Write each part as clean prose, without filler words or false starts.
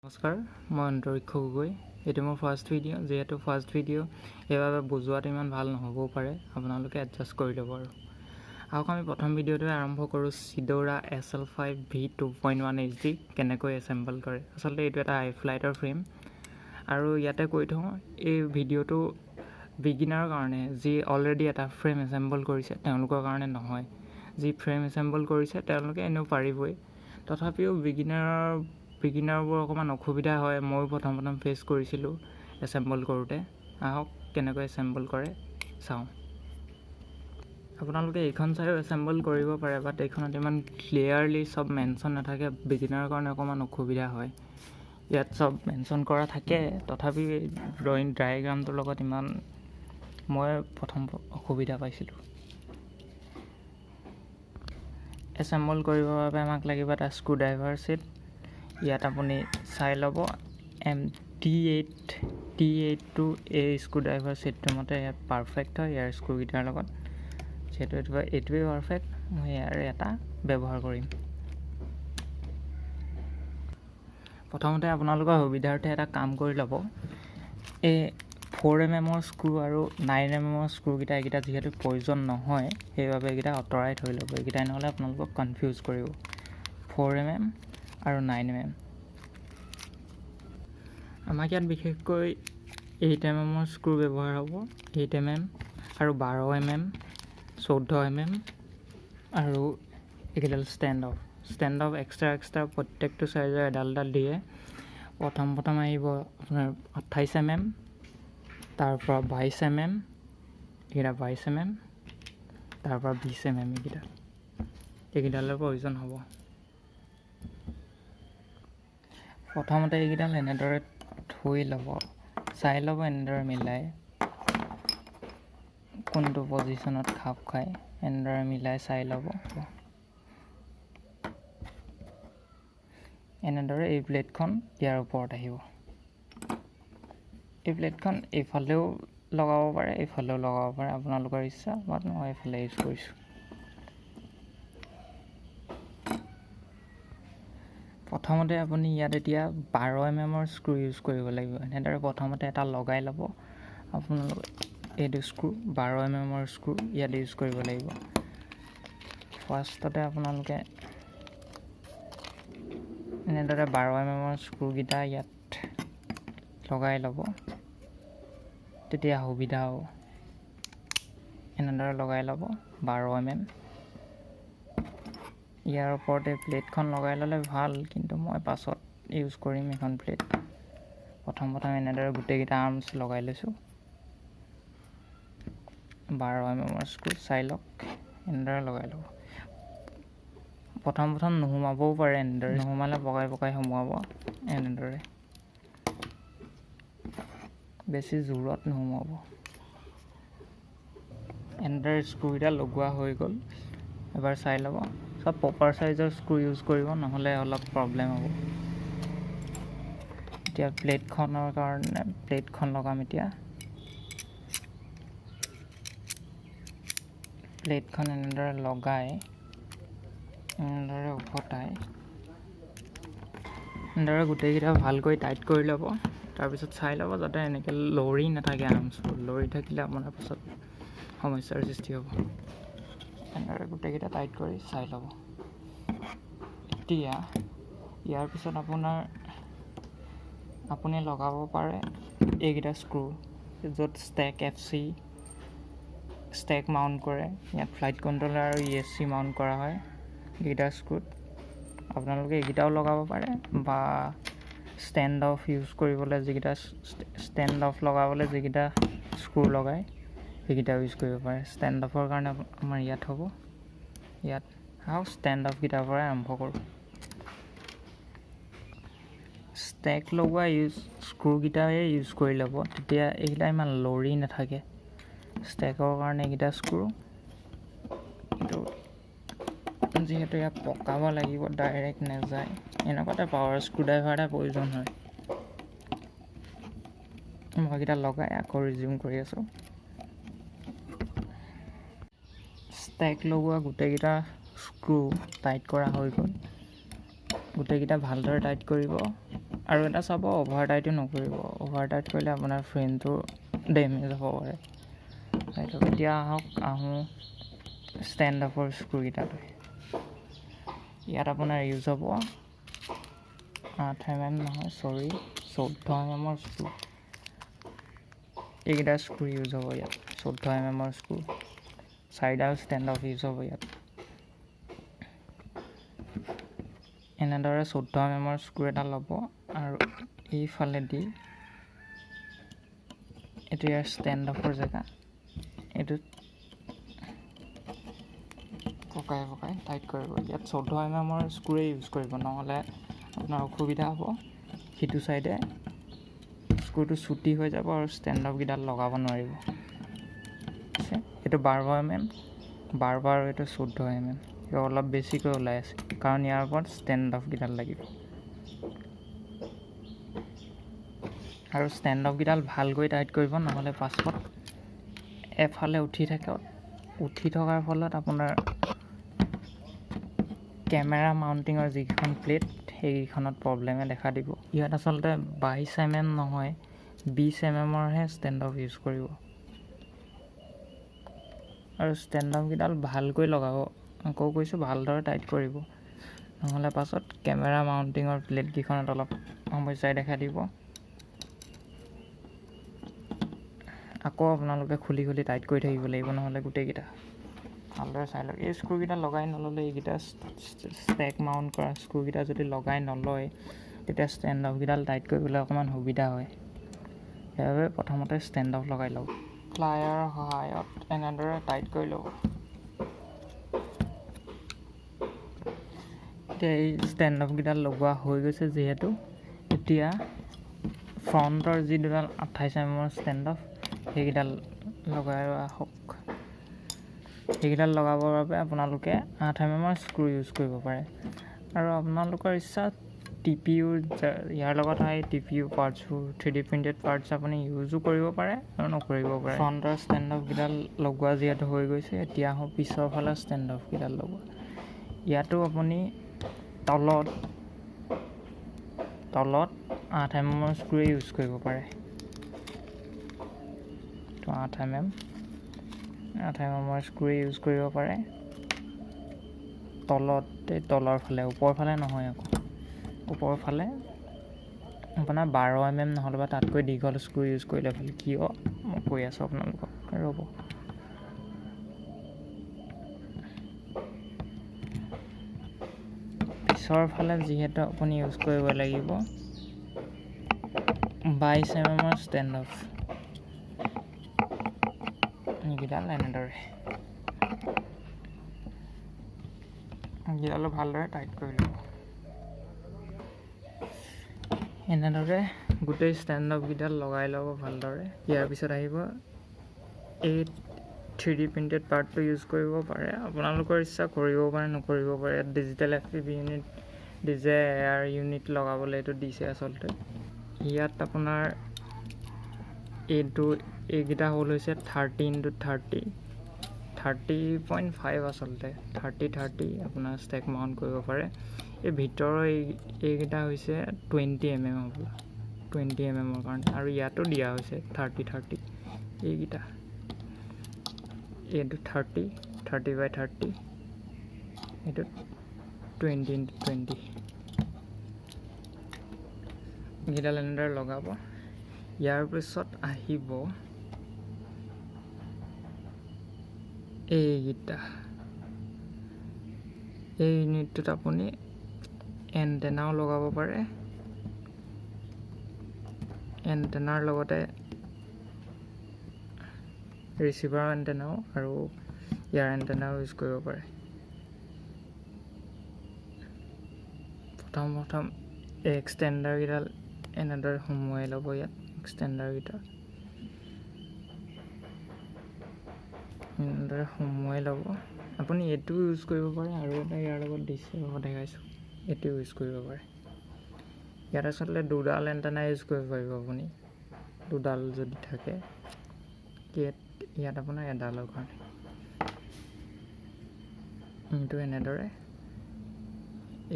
নমস্কাৰ, মই অন্তৰীক্ষ গগৈ। এইটো মোৰ ফাৰ্ষ্ট ভিডিঅ'। যিহেতু ফাৰ্ষ্ট ভিডিঅ' সেইবাবে বুজোৱাটো ইমান ভাল নহ'বও পাৰে, আপোনালোকে এডজাষ্ট কৰি ল'ব। আৰু আমি প্ৰথম ভিডিঅ'টোৱে আৰম্ভ কৰোঁ Cidora SL5 v2.1 HD কেনেকৈ এছেম্বল কৰে। আচলতে এইটো এটা ফ্লাইটৰ ফ্ৰেম, আৰু ইয়াতে কৈ থওঁ এই ভিডিঅ'টো বিগিনাৰৰ কাৰণে, যি অলৰেডি এটা ফ্ৰেম এছেম্বল কৰিছে তেওঁলোকৰ কাৰণে নহয়। যি ফ্ৰেম এছেম্বল কৰিছে তেওঁলোকে এনেও পাৰিবই, তথাপিও বিগিনাৰবোৰ অকণমান অসুবিধা হয়। ময়ো প্ৰথম ফেচ কৰিছিলোঁ এছেম্বল কৰোঁতে। আহক কেনেকৈ এছেম্বল কৰে চাওঁ। আপোনালোকে এইখন চাইও এছেম্বল কৰিব পাৰে, বাট এইখনত ইমান ক্লিয়াৰলি চব মেনশ্যন নাথাকে। বিগিনাৰৰ কাৰণে অকণমান অসুবিধা হয়। ইয়াত চব মেনশ্যন কৰা থাকে, তথাপি ডায়েগ্ৰামটোৰ লগত ইমান মই প্ৰথম অসুবিধা পাইছিলোঁ। এছেম্বল কৰিবৰ বাবে আমাক লাগিব এটা স্ক্ৰুড্ৰাইভাৰ ছেট। ইয়াত আপুনি চাই ল'ব T8টো এই স্ক্ৰুড্ৰাইভাৰ ছেটটোৰ মতে ইয়াত পাৰফেক্ট হয় ইয়াৰ স্ক্ৰুকেইটাৰ লগত। যিহেতু এইটোৱেই পাৰফেক্ট, মই ইয়াৰে এটা ব্যৱহাৰ কৰিম। প্ৰথমতে আপোনালোকৰ সুবিধাৰ্থে এটা কাম কৰি ল'ব। এই 4mm স্ক্ৰু আৰু 9mm স্ক্ৰুকেইটা এইকেইটা যিহেতু প্ৰয়োজন নহয়, সেইবাবে এইকেইটা আঁতৰাই থৈ ল'ব। এইকেইটাই নহ'লে আপোনালোকক কনফিউজ কৰিব। 4mm আৰু 9mm। আমাক ইয়াত বিশেষকৈ 8mm স্ক্ৰু ব্যৱহাৰ হ'ব। 8mm আৰু 12mm, 14mm আৰু এইকেইডাল ষ্টেণ্ড অফ এক্সট্ৰা প্ৰত্যেকটো চাইজৰ এডাল দিয়ে। প্ৰথম আহিব আপোনাৰ 28mm, তাৰপৰা 22mm, এইকেইটা 22mm, তাৰপৰা 20mm। এইকেইডালৰ প্ৰয়োজন হ'ব। প্ৰথমতে এইকেইডাল এনেদৰে থৈ ল'ব, চাই ল'ব এনেদৰে মিলাই কোনটো পজিশ্যনত খাপ খায়, এনেদৰে মিলাই চাই ল'ব। এনেদৰে এই প্লেটখন ইয়াৰ ওপৰত আহিব। এই প্লেটখন এইফালেও লগাব পাৰে, এইফালেও লগাব পাৰে, আপোনালোকৰ ইচ্ছা। বাট মই এইফালে ইউজ কৰিছোঁ। প্ৰথমতে আপুনি ইয়াত এতিয়া 12mm স্ক্ৰু ইউজ কৰিব লাগিব। এনেদৰে প্ৰথমতে এটা লগাই ল'ব। আপোনালোকে এইটো স্ক্ৰু 12mm স্ক্ৰু ইয়াত ইউজ কৰিব লাগিব। ফাৰ্ষ্টতে আপোনালোকে এনেদৰে 12mm স্ক্ৰুকেইটা ইয়াত লগাই ল'ব, তেতিয়া সুবিধা হ'ব। এনেদৰে লগাই ল'ব 12mm। ইয়াৰ ওপৰতে প্লেটখন লগাই ল'লে ভাল, কিন্তু মই পাছত ইউজ কৰিম এখন প্লেট। প্ৰথম এনেদৰে গোটেইকেইটা আৰ্মছ লগাই লৈছোঁ। 12mm স্ক্ৰু চাই লওক, এনেদৰে লগাই ল'ব। প্ৰথম নুসুমাবও পাৰে, এনেদৰে নুসুমালে পকাই সোমোৱাব। এনেদৰে বেছি জোৰত নুসুমাব। এনেদৰে স্ক্ৰুকেইটা লগোৱা হৈ গ'ল। এবাৰ চাই ল'ব, চব প্ৰপাৰ চাইজৰ স্ক্ৰু ইউজ কৰিব, নহ'লে অলপ প্ৰব্লেম হ'ব। এতিয়া প্লেটখনৰ কাৰণে প্লেটখন লগাম। এতিয়া প্লেটখন এনেদৰে লগাই, এনেদৰে উভতাই, এনেদৰে গোটেইকেইটা ভালকৈ টাইট কৰি ল'ব। তাৰপিছত চাই ল'ব যাতে এনেকৈ লৰি নাথাকে আৰ্মছবোৰ। লৰি থাকিলে আপোনাৰ পাছত সমস্যাৰ সৃষ্টি হ'ব। এনেদৰে গোটেইকেইটা টাইট কৰি চাই ল'ব। এতিয়া ইয়াৰ পিছত আপুনি লগাব পাৰে এইকেইটা স্ক্ৰু, য'ত ষ্টেক মাউণ্ট কৰে। ইয়াত ফ্লাইট কণ্ট্ৰলাৰ আৰু ESC মাউণ্ট কৰা হয়। এইকেইটা স্ক্ৰুত আপোনালোকে এইকেইটাও লগাব পাৰে, বা ষ্টেণ্ড অফ ইউজ কৰিবলৈ লগাবলৈ যিকেইটা স্ক্ৰু লগায় সেইকেইটাও ইউজ কৰিব পাৰে। ষ্টেণ্ড অফৰ কাৰণে আমাৰ ইয়াত হ'ব। ইয়াত ষ্টেণ্ড অফকেইটাৰ পৰাই আৰম্ভ কৰোঁ। ষ্টেক লগোৱা স্ক্ৰুকেইটাই ইউজ কৰি ল'ব, তেতিয়া এইকেইটা ইমান লৰি নাথাকে। ষ্টেকৰ কাৰণে এইকেইটা স্ক্ৰু, কিন্তু যিহেতু ইয়াত পকাব লাগিব, ডাইৰেক্ট নাযায়, এনেকুৱাতে পাৱাৰ স্ক্ৰুড্ৰাইভাৰ এটা প্ৰয়োজন হয়। মই এইকেইটা লগাই আকৌ ৰিজিউম কৰি আছোঁ। ষ্টেক লগোৱা গোটেইকেইটা স্ক্ৰু টাইট কৰা হৈ গ'ল। গোটেইকেইটা ভালদৰে টাইট কৰিব। আৰু এটা চাব অভাৰ টাইটো নকৰিব অভাৰ টাইট কৰিলে আপোনাৰ ফ্ৰেমটো ডেমেজ হ'ব পাৰে এতিয়া আহোঁ ষ্টেণ্ড আপৰ স্ক্ৰুকেইটালৈ ইয়াত আপোনাৰ ইউজ হ'ব 8 mm নহয় 14 mm স্ক্ৰু এইকেইটা স্ক্ৰু ইউজ হ'ব ইয়াত 14 mm স্ক্ৰু 4ডাল ষ্টেণ্ড আপ ইউজ হ'ব ইয়াত এনেদৰে 14 mm স্ক্ৰু এটা ল'ব আৰু এইফালেদি এইটো ইয়াৰ ষ্টেণ্ড আপৰ জেগা এইটোত পকাই টাইট কৰিব ইয়াত 14 mm স্ক্ৰুৱে ইউজ কৰিব নহ'লে আপোনাৰ অসুবিধা হ'ব সিটো চাইডে স্ক্ৰুটো চুটি হৈ যাব আৰু ষ্টেণ্ড আপকেইডাল লগাব নোৱাৰিব এইটো 12 mm আৰু এইটো 14 mm অলপ বেছিকৈ ওলাই আছে কাৰণ ইয়াৰ ওপৰত ষ্টেণ্ড আপকেইডাল লাগিব আৰু ষ্টেণ্ড আপকেইডাল ভালকৈ টাইট কৰিব নহ'লে পাছত এফালে উঠি থকাৰ ফলত আপোনাৰ কেমেৰা মাউণ্টিঙৰ যিকেইখন প্লেট সেইকেইখনত প্ৰব্লেমে দেখা দিব ইয়াত আচলতে 22 mm নহয় 20 mmৰহে ষ্টেণ্ড আপ ইউজ কৰিব আৰু ষ্টেণ্ড আপকেইডাল ভালকৈ লগাব আকৌ কৈছোঁ ভালদৰে টাইট কৰিব নহ'লে পাছত কেমেৰা মাউণ্টিঙৰ প্লেটকেইখনত অলপ সমস্যাই দেখা দিব আকৌ আপোনালোকে খুলি টাইট কৰি থাকিব লাগিব নহ'লে গোটেইকেইটা ভালদৰে চাই লওক এই স্ক্ৰুকেইটা লগাই নল'লে এইকেইটা ষ্টেক মাউণ্ট কৰা স্ক্ৰুকেইটা যদি লগাই নলয় তেতিয়া ষ্টেণ্ড আপকেইডাল টাইট কৰিবলৈ অকণমান সুবিধা হয় সেইবাবে প্ৰথমতে ষ্টেণ্ড আপ লগাই লওক প্লায়াৰৰ সহায়ত এনেদৰে টাইট কৰি ল'ব এতিয়া এই ষ্টেণ্ড আপকেইডাল লগোৱা হৈ গৈছে যিহেতু এতিয়া ফ্ৰণ্টৰ যি দুডাল 28 mm ষ্টেণ্ড আপ সেইকেইডাল লগাই আহক সেইকেইডাল লগাবৰ বাবে আপোনালোকে 8 mm স্ক্ৰু ইউজ কৰিব পাৰে আৰু আপোনালোকৰ ইচ্ছা TPU ইয়াৰ লগত হয় TPU পাৰ্টছবোৰ 3D প্ৰিণ্টেড পাৰ্টছ আপুনি ইউজো কৰিব পাৰে আৰু নকৰিব পাৰে ফ্ৰণ্টৰ ষ্টেণ্ড আপকেইডাল লগোৱা যিহেতু হৈ গৈছে এতিয়া আহোঁ পিছৰ ফালে ষ্টেণ্ড আপকেইডাল লগোৱা ইয়াতো আপুনি তলত 8 mm স্ক্ৰু ইউজ কৰিব পাৰে তো 8 mm স্ক্ৰু ইউজ কৰিব পাৰে তলৰ ফালে ওপৰ ফালে নহয় আকৌ ওপৰ ফালে আপোনাৰ 12 mm নহ'লে বা তাতকৈ দীঘল স্ক্ৰু ইউজ কৰিলে ভাল কিয় মই কৈ আছোঁ আপোনালোকক ৰ'ব পিছৰ ফালে যিহেতু আপুনি ইউজ কৰিব লাগিব 22 mm ষ্টেণ্ড আপ এইকেইডাল এনেদৰে এইকেইডালো ভালদৰে টাইট কৰি ল'ব এনেদৰে গোটেই ষ্টেণ্ড আপকেইডাল লগাই ল'ব ভালদৰে ইয়াৰ পিছত আহিব এই 3D প্ৰিণ্টেড পাৰ্টটো ইউজ কৰিব পাৰে আপোনালোকৰ ইচ্ছা কৰিব পাৰে নকৰিব পাৰে ইয়াত digital FPV unit DJ air unit লগাবলৈ এইটো দিছে আচলতে ইয়াত আপোনাৰ এইকেইটা হ'ল হৈছে 30x30 আচলতে 30 আপোনাৰ ষ্টেক মাউণ্ট কৰিব পাৰে এই ভিতৰৰ এইকেইটা হৈছে 20 mm হ'ব 20 mmৰ কাৰণে আৰু ইয়াতো দিয়া হৈছে 30 এইকেইটা এইটো 30x30 এইটো 20x20 এইকেইডাল এনেদৰে লগাব ইয়াৰ পিছত আহিব এইকেইটা এই ইউনিটটোত আপুনি এণ্টেনাও লগাব পাৰে এণ্টেনাৰ লগতে ৰিচিভাৰ এণ্টেনাও আৰু ইয়াৰ এণ্টেনাও ইউজ কৰিব পাৰে প্ৰথম এক্সটেণ্ডাৰকেইডাল এনেদৰে সোমোৱাই ল'ব ইয়াত এক্সটেণ্ডাৰকেইটা এনেদৰে সোমোৱাই ল'ব আপুনি এইটো ইউজ কৰিব পাৰে আৰু এটা ইয়াৰ লগত দিছে দেখাইছোঁ এইটো ইউজ কৰিব পাৰে ইয়াত আচলতে দুডাল এণ্টেনা ইউজ কৰিব পাৰিব আপুনি দুডাল যদি থাকে ইয়াত আপোনাৰ এডালৰ কাৰণে এনেদৰে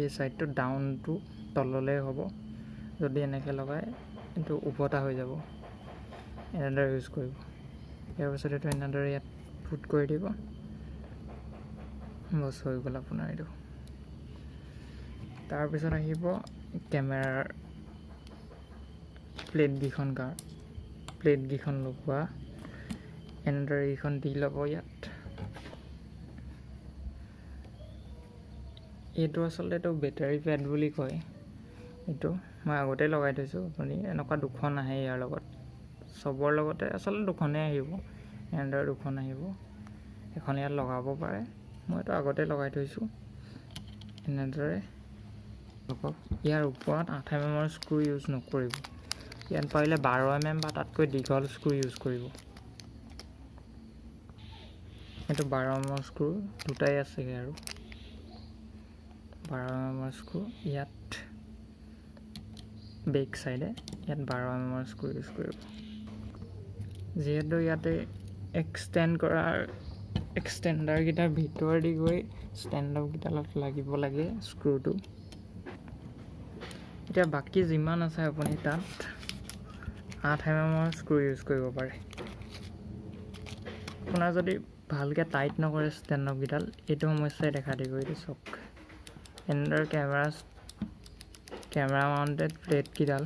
এই চাইডটো ডাউনটো তললৈ হ'ব যদি এনেকৈ লগাই কিন্তু উভতা হৈ যাব, এনেদৰে ইউজ কৰিব। ইয়াৰ পাছত এইটো এনেদৰে ইয়াত ফুট কৰি দিব, বছ হৈ গ'ল আপোনাৰ এইটো। তাৰপিছত আহিব কেমেৰাৰ প্লেটকেইখন লগোৱা, এনেদৰে এইখন দি ল'ব ইয়াত। এইটো আচলতে এইটো বেটাৰী পেড বুলি কয়, এইটো মই আগতে লগাই থৈছোঁ। আপুনি এনেকুৱা দুখন আহে ইয়াৰ লগত, চবৰ লগতে আচলতে দুখনেই আহিব, এনেদৰে দুখন আহিব, এখন ইয়াত লগাব পাৰে। মইতো আগতে লগাই থৈছোঁ এনেদৰে। ইয়াৰ ওপৰত 8 mm স্ক্ৰু ইউজ নকৰিব, ইয়াত পাৰিলে 12 mm বা তাতকৈ দীঘল স্ক্ৰু ইউজ কৰিব। এইটো 12 mm স্ক্ৰু দুটাই আছেগৈ আৰু 12 mm স্ক্ৰু ইয়াত বেক চাইডে ইয়াত 12 mm স্ক্ৰু ইউজ কৰিব। যিহেতু ইয়াতে এক্সটেণ্ডাৰকেইটাৰ ভিতৰেদি গৈ ষ্টেণ্ডআপকেইডালত লাগিব লাগে স্ক্ৰুটো। এতিয়া বাকী যিমান আছে আপুনি তাত 8 mm স্ক্ৰু ইউজ কৰিব পাৰে। আপোনাৰ যদি ভালকৈ টাইট নকৰে ষ্টেণ্ডআপকেইডাল, এইটো সমস্যাই দেখা দিব। এইটো চাওক, এনেদৰে কেমেৰা মাউণ্টেড প্লেটকেইডাল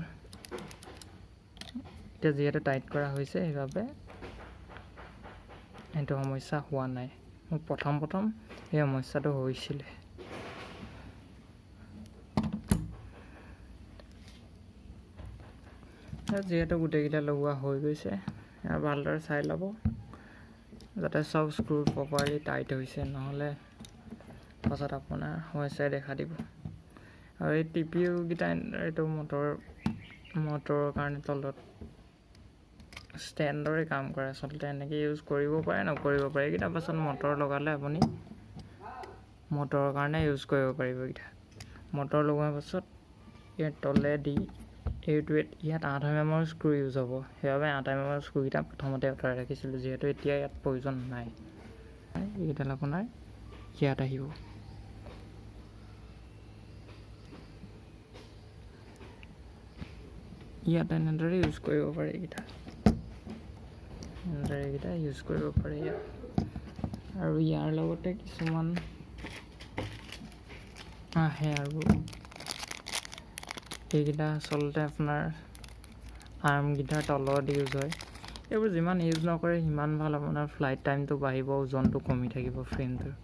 এতিয়া যিহেতু টাইট কৰা হৈছে, সেইবাবে এইটো সমস্যা হোৱা নাই। মোৰ প্ৰথম এই সমস্যাটো হৈছিলে। যিহেতু গোটেইকেইটা লগোৱা হৈ গৈছে, ভালদৰে চাই ল'ব যাতে চব স্ক্ৰু প্ৰপাৰলি টাইট হৈছে, নহ'লে পাছত আপোনাৰ সমস্যাই দেখা দিব। আৰু এই TPU-কেইটা এইটো মটৰৰ কাৰণে তলত ষ্টেণ্ডৰে কাম কৰে। আচলতে এনেকৈ ইউজ কৰিব পাৰে, নকৰিব পাৰে। এইকেইটা পাছত মটৰ লগালে আপুনি মটৰৰ কাৰণে ইউজ কৰিব পাৰিব। এইকেইটা মটৰ লগোৱাৰ পাছত ইয়াৰ তলেদি ইয়াত 8 mm স্ক্ৰু ইউজ হ'ব, সেইবাবে 8 mm স্ক্ৰুকেইটা প্ৰথমতে আঁতৰাই ৰাখিছিলোঁ, যিহেতু এতিয়া ইয়াত প্ৰয়োজন নাই। এইকেইডাল আপোনাৰ ইয়াত আহিব। ইয়াত এনেদৰে ইউজ কৰিব পাৰে, এইকেইটা ইউজ কৰিব পাৰে ইয়াত। আৰু ইয়াৰ লগতে কিছুমান আহে, আৰু এইকেইটা আচলতে আপোনাৰ আৰ্মকেইটাৰ তলত ইউজ হয়। এইবোৰ যিমান ইউজ নকৰে সিমান ভাল, আপোনাৰ ফ্লাইট টাইমটো বাঢ়িব, ওজনটো কমি থাকিব ফ্ৰেমটোৰ।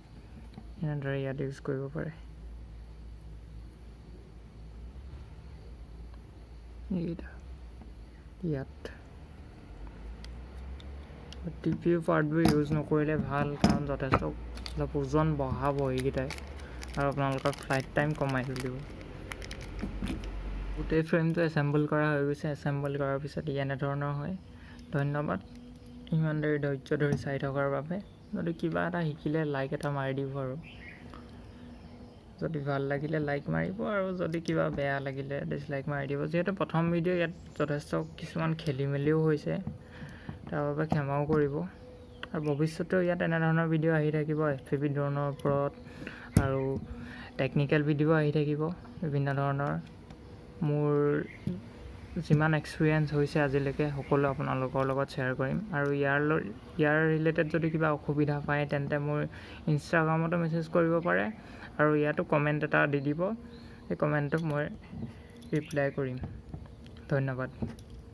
এনেদৰে ইয়াত ইউজ কৰিব পাৰে। এইকেইটা ইয়াত TPU পাৰ্টবোৰ ইউজ নকৰিলে ভাল, কাৰণ যথেষ্ট অলপ ওজন বঢ়াব এইকেইটাই, আৰু আপোনালোকৰ ফ্লাইট টাইম কমাই তুলিব। গোটেই ফ্ৰেমটো এছেম্বল কৰা হৈ গৈছে। এছেম্বল কৰাৰ পিছত এনেধৰণৰ হয়। ধন্যবাদ ইমান দেৰি ধৈৰ্য ধৰি চাই থকাৰ বাবে। যদি কিবা এটা শিকিলে লাইক এটা মাৰি দিব, আৰু যদি ভাল লাগিলে লাইক মাৰিব, আৰু যদি কিবা বেয়া লাগিলে ডিছলাইক মাৰি দিব। যিহেতু প্ৰথম ভিডিঅ' ইয়াত যথেষ্ট কিছুমান খেলি মেলিও হৈছে, তাৰ বাবে ক্ষমাও কৰিব। আৰু ভৱিষ্যতেও ইয়াত এনেধৰণৰ ভিডিঅ' আহি থাকিব, FPV ড্ৰোনৰ ওপৰত, আৰু টেকনিকেল ভিডিঅ' আহি থাকিব বিভিন্ন ধৰণৰ। মোৰ যিমান এক্সপিৰিয়েঞ্চ হৈছে আজিলৈকে সকলো আপোনালোকৰ লগত শ্বেয়াৰ কৰিম। আৰু ইয়াৰ ৰিলেটেড যদি কিবা অসুবিধা পায় তেন্তে মোৰ ইনষ্টাগ্ৰামতো মেছেজ কৰিব পাৰে, আৰু ইয়াতো কমেণ্ট এটা দি দিব। সেই কমেণ্টটোক মই ৰিপ্লাই কৰিম। ধন্যবাদ।